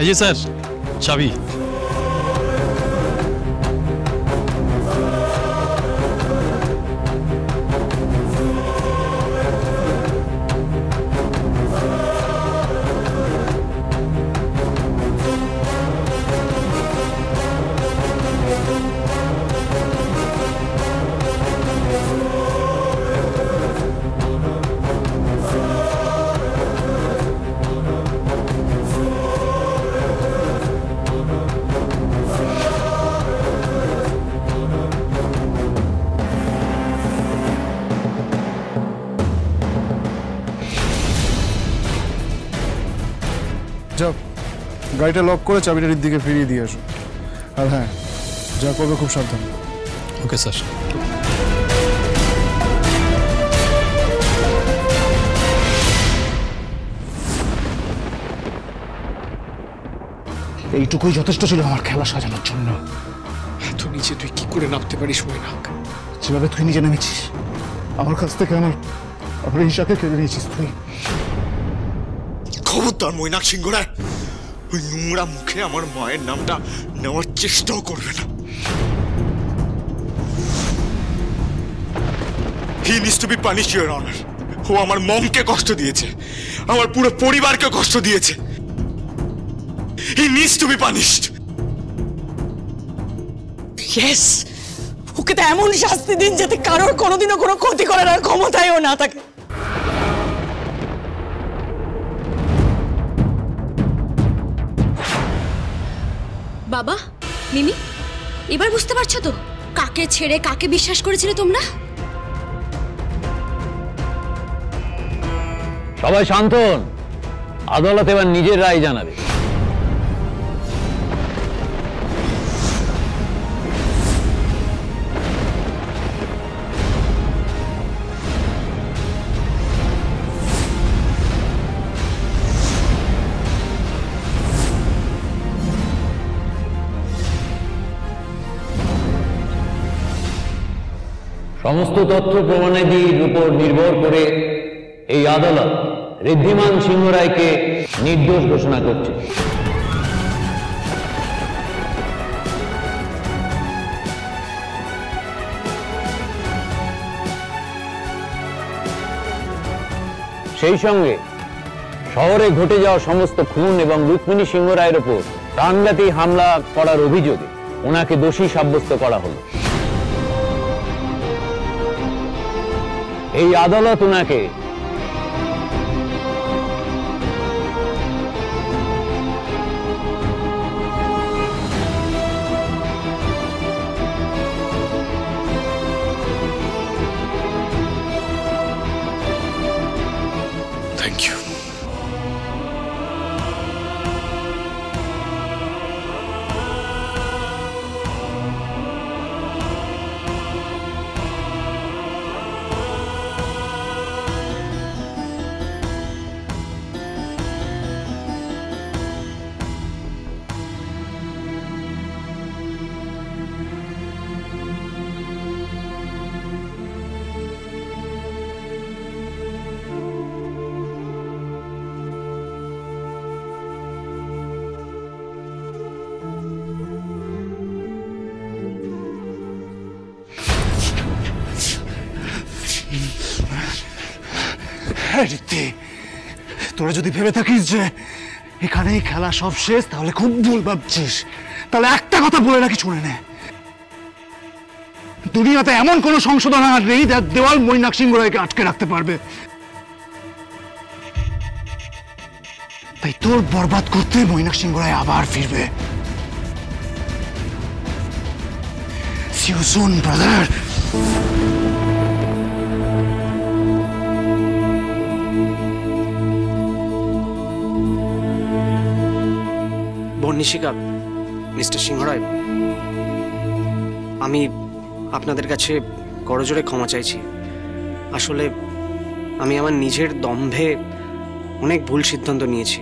এই যে স্যার চাবি। যাও গাড়িটা লক করে চাবিটার দিকে ফিরিয়ে দিয়ে আসো। আর হ্যাঁ, যা করবে খুব সাবধান। Okay sir. এইটুকুই যথেষ্ট ছিল আমার খেলা সাজানোর জন্য। এত নিচে তুই কি করে নামতে পারিস মৈনাক? যেভাবে তুই নিজে নেমেছিস, আমার কাছ থেকে আমার ঈশাকে কেড়ে নিয়েছিস তুই। খবরদার মৈনাক সিংহ রায়, ওই নোংরা মুখে আমার মায়ের নামটা নেওয়ার চেষ্টাও করবে না। He needs to be punished, Your Honor. ও আমার মমকে কষ্ট দিয়েছে, আমার পুরো পরিবারকে কষ্ট দিয়েছে। He needs to be punished. Yes, ওকে তো এমন শাস্তি দিন যাতে কারোর কোনোদিনও কোনো ক্ষতি করার আর ক্ষমতায়ও না থাকে। বাবা, মিমি, এবার বুঝতে পারছো তো কাকে ছেড়ে কাকে বিশ্বাস করেছিলে তোমরা? সবাই শান্ত হন, আদালত এবার নিজের রায় জানাবে। সমস্ত তথ্য প্রমাণাদির উপর নির্ভর করে এই আদালত ঋদ্ধিমান সিংহ রায়কে নির্দোষ ঘোষণা করছে। সেই সঙ্গে শহরে ঘটে যাওয়া সমস্ত খুন এবং রুক্মিণী সিংহ রায়ের উপর প্রাণঘাতী হামলা করার অভিযোগে ওনাকে দোষী সাব্যস্ত করা হলো। এই আদালত ওনাকে থ্যাংক ইউ। তোরা যদি ভেবে থাকিস যে এখানেই খেলা সব শেষ, তাহলে খুব ভুল ভাবছিস। তাহলে একটা কথা বলে রাখি, শুনে নে, দুনিয়াতে এমন কোন সংশোধন আর নেই যার দেওয়াল মৈনাক সিংহ রায়কে আটকে রাখতে পারবে। তাই তোর বরবাদ করতে মৈনাক সিংহ রায় আবার ফিরবে। See you soon, brother. Barnishika, mister Singha Roy, আমি আপনাদের কাছে করজোড়ে ক্ষমা চাইছি। আসলে আমি আমার নিজের দম্ভে অনেক ভুল সিদ্ধান্ত নিয়েছি,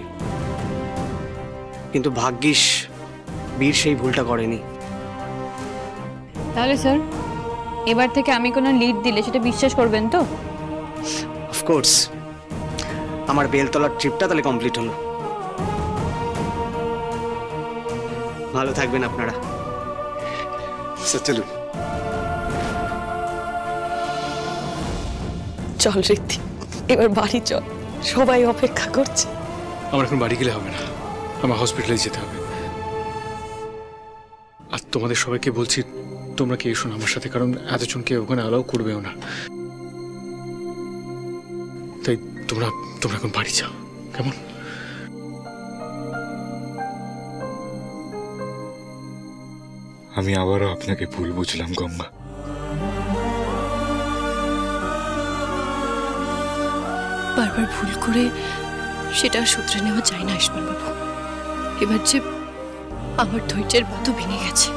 কিন্তু ভাগ্যিস বীর সেই ভুলটা করেনি। তাহলে স্যার, এবার থেকে আমি কোনো লিড দিলে সেটা বিশ্বাস করবেন তো? অফকোর্স। আমার বেলতলার ট্রিপটা তাহলে কমপ্লিট হলো। ভালো থাকবেন আপনারা। স্যার চলুন। চল ঋদ্ধি, এবার বাড়ি চল, সবাই অপেক্ষা করছে। আমার এখন বাড়ি গেলে হবে না, আমার হসপিটালে যেতে হবে। আর তোমাদের সবাইকে বলছি তোমরা কি এসো না আমার সাথে, কারণ এতজনকে ওখানে অ্যালাউ করবেও না। তাই তোমরা তোমরা এখন বাড়ি যাও, কেমন? আমি আবারও আপনাকে ভুল বুঝলাম গঙ্গা। বারবার ভুল করে সেটা আর শুধরে নেওয়া যায় না ইসমাইল বাবু। এবার যে আমার ধৈর্যের বাঁধও ভেঙে গেছে।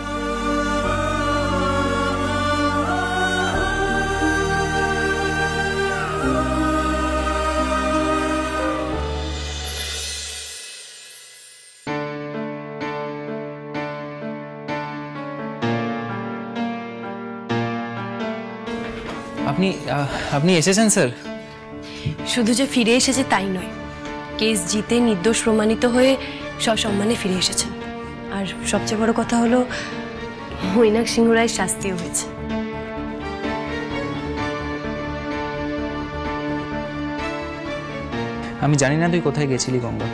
আপনি এসেছেন স্যার? শুধু যে ফিরে এসেছে তাই নয়, কেস জিতে নির্দোষ প্রমাণিত হয়ে সসম্মানে ফিরে এসেছেন। আর সবচেয়ে বড় কথা হলো মৈনাক সিংহ রায়ের শাস্তিও হয়েছে। আমি জানি না তুই কোথায় গেছিলি গঙ্গা,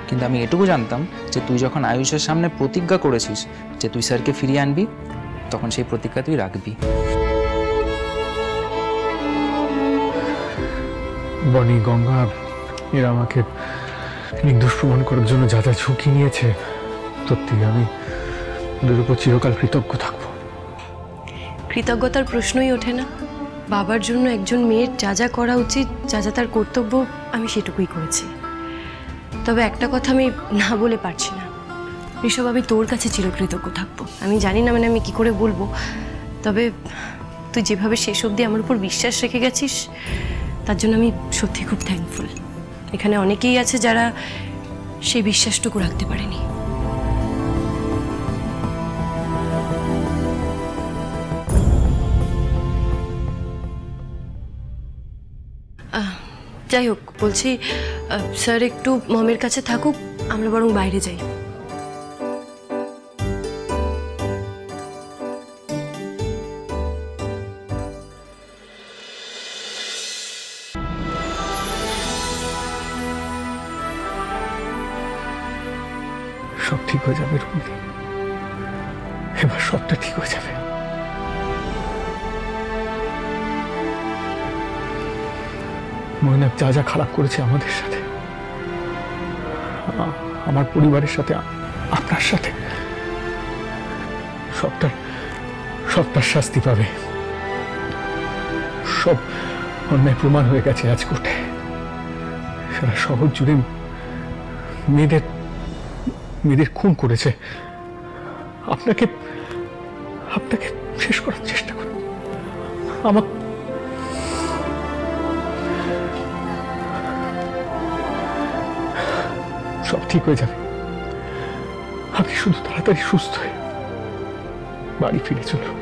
কিন্তু আমি এটুকু জানতাম যে তুই যখন আয়ুষের সামনে প্রতিজ্ঞা করেছিস যে তুই স্যারকে ফিরিয়ে আনবি, তখন সেই প্রতিজ্ঞা তুই রাখবি। বনি, গঙ্গা এরা আমাকে নির্দোষ প্রমাণ করার জন্য যা যা ঝুঁকি নিয়েছে, সত্যি আমি ওদের উপর চিরকাল কৃতজ্ঞ থাকবো। কৃতজ্ঞতার প্রশ্নই ওঠে না। বাবার জন্য একজন মেয়ের যা যা করা উচিত, যা যা তার কর্তব্য, আমি সেটুকুই করেছি। তবে একটা কথা আমি না বলে পারছি না ঋষভ, আমি তোর কাছে চিরকৃতজ্ঞ থাকবো। আমি জানি না আমি কি করে বলবো, তবে তুই যেভাবে শেষ অবধি আমার উপর বিশ্বাস রেখে গেছিস তার জন্য আমি সত্যি খুব থ্যাঙ্কফুল। এখানে অনেকেই আছে যারা সেই বিশ্বাসটুকু রাখতে পারেনি। যাই হোক, বলছি স্যার একটু মমের কাছে থাকুক, আমরা বরং বাইরে যাই। সব ঠিক হয়ে যাবে রুমনি, এবার সবটা ঠিক হয়ে যাবে। মৈনাক যা যা খারাপ করেছে আমাদের সাথে, আমার পরিবারের সাথে, আপনার সাথে, সবটার শাস্তি পাবে। সব অন্যায় প্রমাণ হয়ে গেছে আজ কোর্টে। সারা শহর জুড়ে মেয়েদের খুন করেছে। আপনাকে শেষ করার চেষ্টা করুন। সব ঠিক হয়ে যাবে। আপনি শুধু তাড়াতাড়ি সুস্থ হয়ে বাড়ি ফিরে চলুন।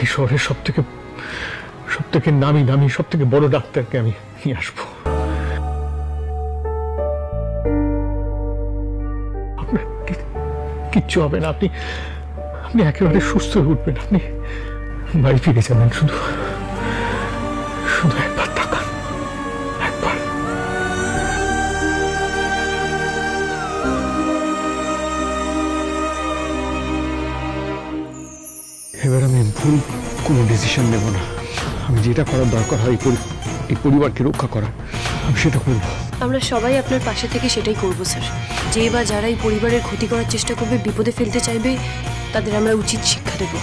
এই শহরের সব থেকে নামি দামি, সব থেকে বড় ডাক্তারকে আমি নিয়ে আসবো। আপনার কিচ্ছু হবে না, আপনি একেবারে সুস্থ হয়ে উঠবেন। আপনি বাড়ি ফিরে যাবেন। শুধু একবার তাকান, একবার। এবার আমি ভুল কোনো ডিসিশন নেব না। আমি যেটা করার দরকার হয় এই পরিবারকে রক্ষা করা, আমি সেটা করব। আমরা সবাই আপনার পাশে থেকে সেটাই করব স্যার। যে বা যারা এই পরিবারের ক্ষতি করার চেষ্টা করবে, বিপদে ফেলতে চাইবে, তাদের আমরা উচিত শিক্ষা দেব।